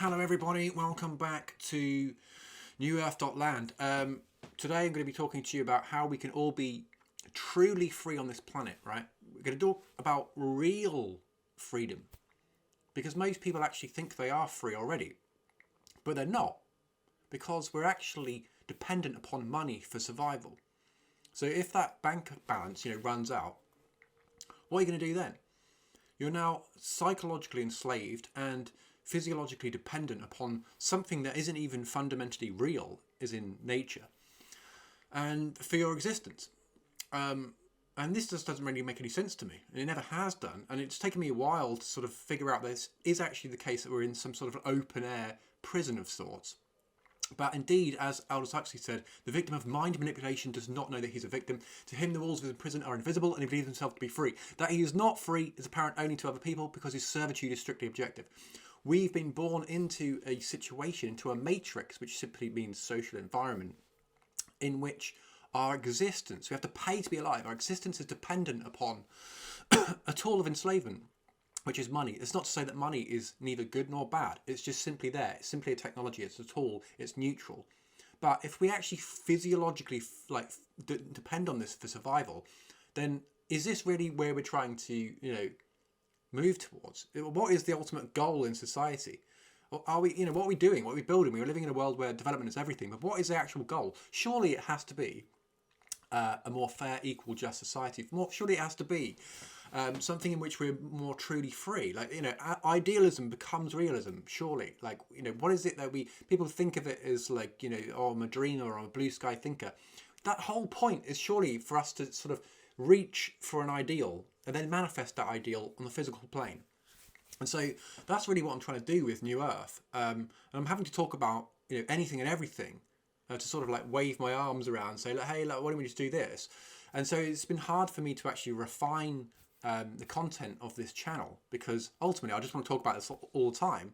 Hello everybody, welcome back to newearth.land. Today I'm going to be talking to you about how we can all be truly free on this planet, right? We're going to talk about real freedom, because most people actually think they are free already, but they're not, because we're actually dependent upon money for survival. So if that bank balance, runs out, what are you going to do then? You're now psychologically enslaved and physiologically dependent upon something that isn't even fundamentally real, as in nature, and for your existence. And this just doesn't really make any sense to me. It never has done, and it's taken me a while to sort of figure out this is actually the case, that we're in some sort of open air prison of sorts. But indeed, as Aldous Huxley said, the victim of mind manipulation does not know that he's a victim. To him, the walls of his prison are invisible, and he believes himself to be free. That he is not free is apparent only to other people, because his servitude is strictly objective. We've been born into a situation, into a matrix, which simply means social environment, in which our existence, we have to pay to be alive, our existence is dependent upon a tool of enslavement, which is money. It's not to say that money is neither good nor bad. It's just simply there. It's simply a technology. It's a tool. It's neutral. But if we actually physiologically depend on this for survival, then is this really where we're trying to, move towards? What is the ultimate goal in society? Or are we, what are we doing? What are we building? We're living in a world where development is everything. But what is the actual goal? Surely it has to be a more fair, equal, just society. Surely it has to be something in which we're more truly free. Idealism becomes realism, surely. What is it that people think of it as I'm a dreamer or I'm a blue sky thinker. That whole point is surely for us to sort of reach for an ideal and then manifest that ideal on the physical plane. And so that's really what I'm trying to do with New Earth. And I'm having to talk about anything and everything to sort of wave my arms around and say, hey, why don't we just do this? And so it's been hard for me to actually refine the content of this channel, because ultimately I just want to talk about this all the time,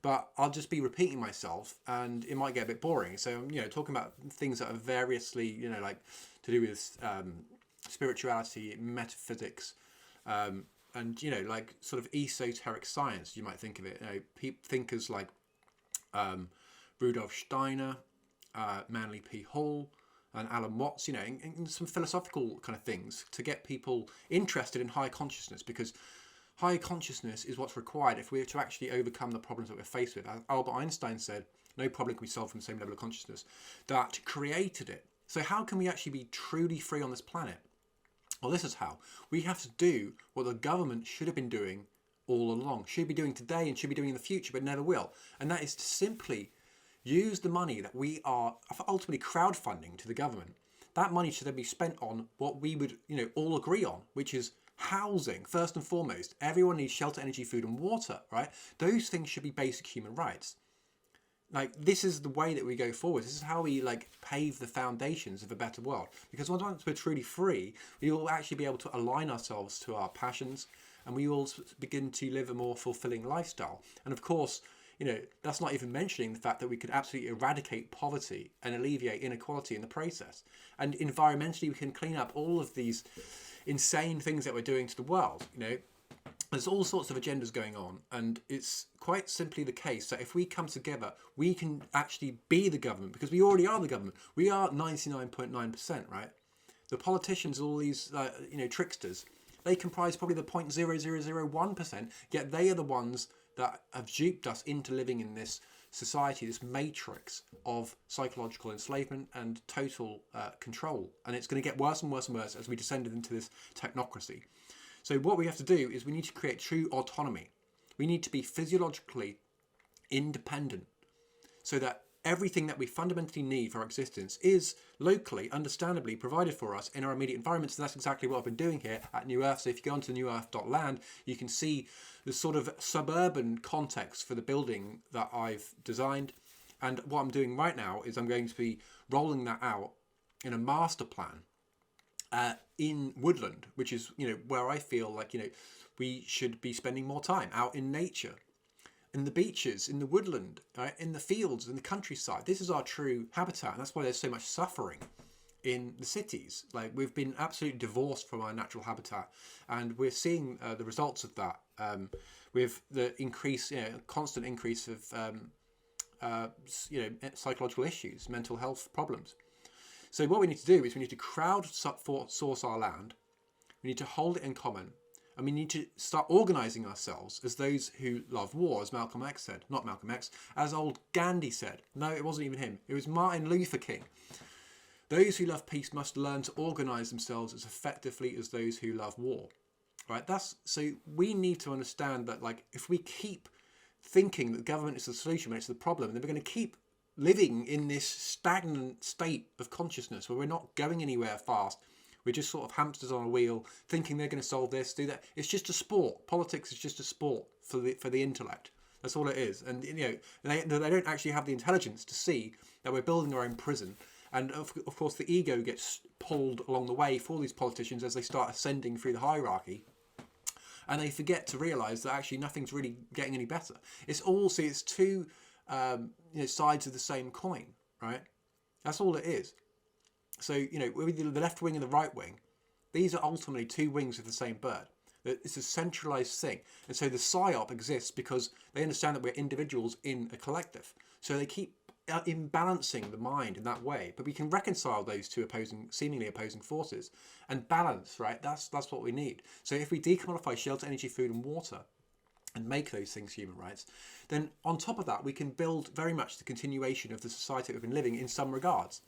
but I'll just be repeating myself and it might get a bit boring. So I'm talking about things that are variously to do with spirituality, metaphysics, and sort of esoteric science, you might think of it. Thinkers like Rudolf Steiner, Manly P. Hall, and Alan Watts, and some philosophical kind of things to get people interested in higher consciousness, because higher consciousness is what's required if we're to actually overcome the problems that we're faced with. As Albert Einstein said, no problem can be solved from the same level of consciousness that created it. So how can we actually be truly free on this planet? Well, this is how. We have to do what the government should have been doing all along, should be doing today and should be doing in the future, but never will. And that is to simply use the money that we are ultimately crowdfunding to the government. That money should then be spent on what we would, all agree on, which is housing, first and foremost. Everyone needs shelter, energy, food and water, right? Those things should be basic human rights. This is the way that we go forward. This is how we pave the foundations of a better world. Because once we're truly free, we will actually be able to align ourselves to our passions, and we will begin to live a more fulfilling lifestyle. And of course, that's not even mentioning the fact that we could absolutely eradicate poverty and alleviate inequality in the process. And environmentally, we can clean up all of these insane things that we're doing to the world. There's all sorts of agendas going on, and it's quite simply the case that if we come together, we can actually be the government, because we already are the government. We are 99.9%, right? The politicians, all these, tricksters, they comprise probably the 0.0001%, yet they are the ones that have duped us into living in this society, this matrix of psychological enslavement and total control. And it's going to get worse and worse and worse as we descend into this technocracy. So what we have to do is we need to create true autonomy. We need to be physiologically independent, so that everything that we fundamentally need for our existence is locally, understandably provided for us in our immediate environment. So that's exactly what I've been doing here at New Earth. So if you go onto newearth.land, you can see the sort of suburban context for the building that I've designed. And what I'm doing right now is I'm going to be rolling that out in a master plan in woodland, which is, where I feel we should be spending more time out in nature, in the beaches, in the woodland, in the fields, in the countryside. This is our true habitat, and that's why there's so much suffering in the cities. Like, we've been absolutely divorced from our natural habitat, and we're seeing the results of that with the increase, constant increase of psychological issues, mental health problems. So what we need to do is we need to crowdsource our land. We need to hold it in common. And we need to start organising ourselves as those who love war, as Malcolm X said. Not Malcolm X, as old Gandhi said. No, it wasn't even him. It was Martin Luther King. Those who love peace must learn to organise themselves as effectively as those who love war. Right? So we need to understand that, like, if we keep thinking that the government is the solution when it's the problem, then we're going to keep living in this stagnant state of consciousness where we're not going anywhere fast. We're just sort of hamsters on a wheel, thinking they're going to solve this, do that. It's just a sport. Politics is just a sport for the intellect. That's all it is. And they don't actually have the intelligence to see that we're building our own prison. And of course, the ego gets pulled along the way for these politicians as they start ascending through the hierarchy. And they forget to realise that actually nothing's really getting any better. It's two sides of the same coin, right? That's all it is. So, with the left wing and the right wing, these are ultimately two wings of the same bird. It's a centralised thing. And so the PSYOP exists because they understand that we're individuals in a collective. So they keep imbalancing the mind in that way. But we can reconcile those two seemingly opposing forces and balance, right? That's what we need. So if we decommodify shelter, energy, food and water and make those things human rights, then on top of that, we can build very much the continuation of the society that we've been living in some regards.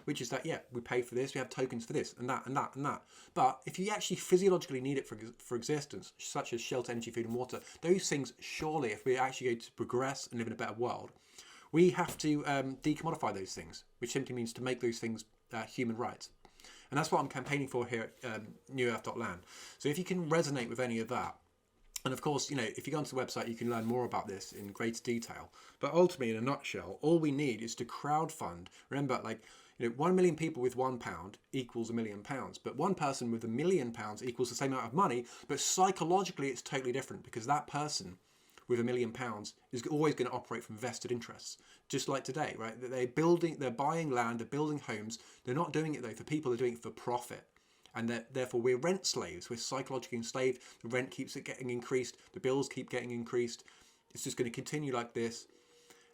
Which is that, we pay for this, we have tokens for this, and that, and that, and that. But if you actually physiologically need it for existence, such as shelter, energy, food and water, those things, surely, if we actually go to progress and live in a better world, we have to decommodify those things, which simply means to make those things human rights. And that's what I'm campaigning for here at newearth.land. So if you can resonate with any of that, and of course, if you go onto the website, you can learn more about this in greater detail. But ultimately, in a nutshell, all we need is to crowdfund. Remember, 1 million people with £1 equals £1 million. But one person with £1 million equals the same amount of money. But psychologically, it's totally different because that person with £1 million is always going to operate from vested interests. Just like today, right? They're buying land, they're building homes. They're not doing it though for people, they're doing it for profit. And therefore we're rent slaves. We're psychologically enslaved. The rent keeps getting increased. The bills keep getting increased. It's just going to continue like this.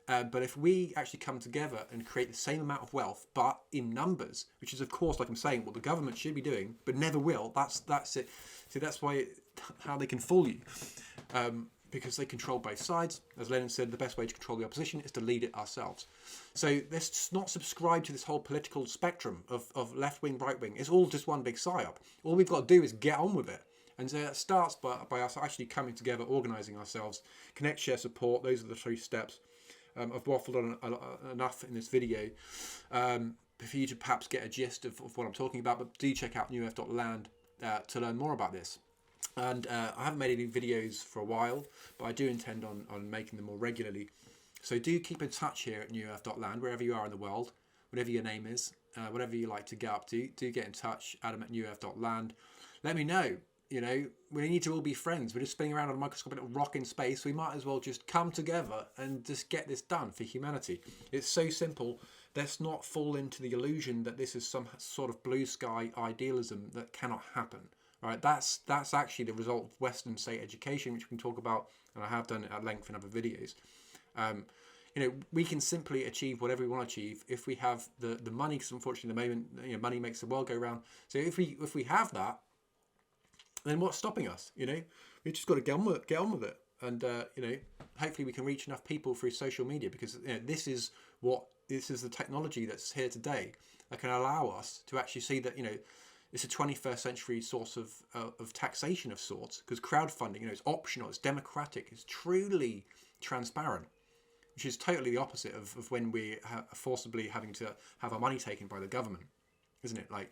But if we actually come together and create the same amount of wealth, but in numbers, which is, of course, like I'm saying, what the government should be doing, but never will. That's it. So that's how they can fool you, because they control both sides. As Lenin said, the best way to control the opposition is to lead it ourselves. So let's not subscribe to this whole political spectrum of left wing, right wing. It's all just one big psyop. All we've got to do is get on with it. And so it starts by us actually coming together, organising ourselves, connect, share, support. Those are the 3 steps. I've waffled on enough in this video for you to perhaps get a gist of what I'm talking about, but do check out newearth.land to learn more about this. And I haven't made any videos for a while, but I do intend on making them more regularly. So do keep in touch here at newearth.land, wherever you are in the world, whatever your name is, whatever you like to get up to, do get in touch, adam@newearth.land. Let me know. We need to all be friends. We're just spinning around on a microscopic little rock in space. We might as well just come together and just get this done for humanity. It's so simple. Let's not fall into the illusion that this is some sort of blue sky idealism that cannot happen. Right? That's actually the result of Western state education, which we can talk about, and I have done it at length in other videos. We can simply achieve whatever we want to achieve if we have the money. Because unfortunately, at the moment, money makes the world go round. So if we have that, then what's stopping us? We just got to get on with it, and hopefully we can reach enough people through social media, because this is the technology that's here today that can allow us to actually see that it's a 21st century source of taxation of sorts, because crowdfunding it's optional, it's democratic, it's truly transparent, which is totally the opposite of when we are forcibly having to have our money taken by the government, isn't it? Like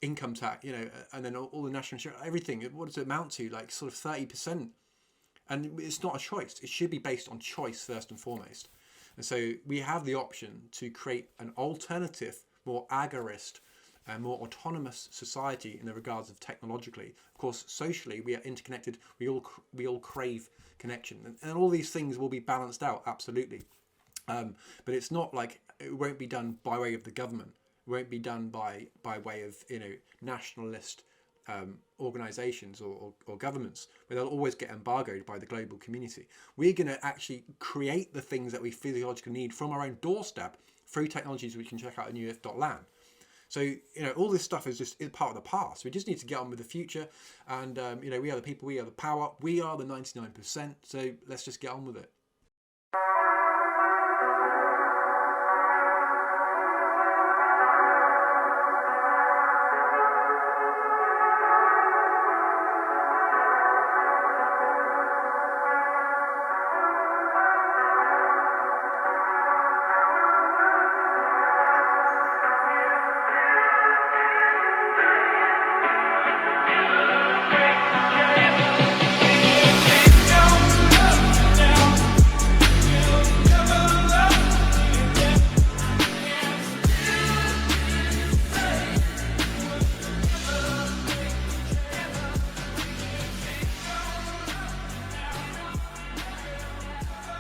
income tax, and then all the national insurance, everything. What does it amount to? Like sort of 30%. And it's not a choice. It should be based on choice first and foremost. And so we have the option to create an alternative, more agorist, more autonomous society in the regards of technologically. Of course, socially, we are interconnected. We all crave connection, and all these things will be balanced out, absolutely. But it's not like it won't be done by way of the government. won't be done by way of, you know, nationalist organizations or governments, where they'll always get embargoed by the global community. We're going to actually create the things that we physiologically need from our own doorstep through technologies we can check out at newearth.land. So, you know, all this stuff is part of the past. We just need to get on with the future. And, you know, we are the people, we are the power, we are the 99%. So let's just get on with it.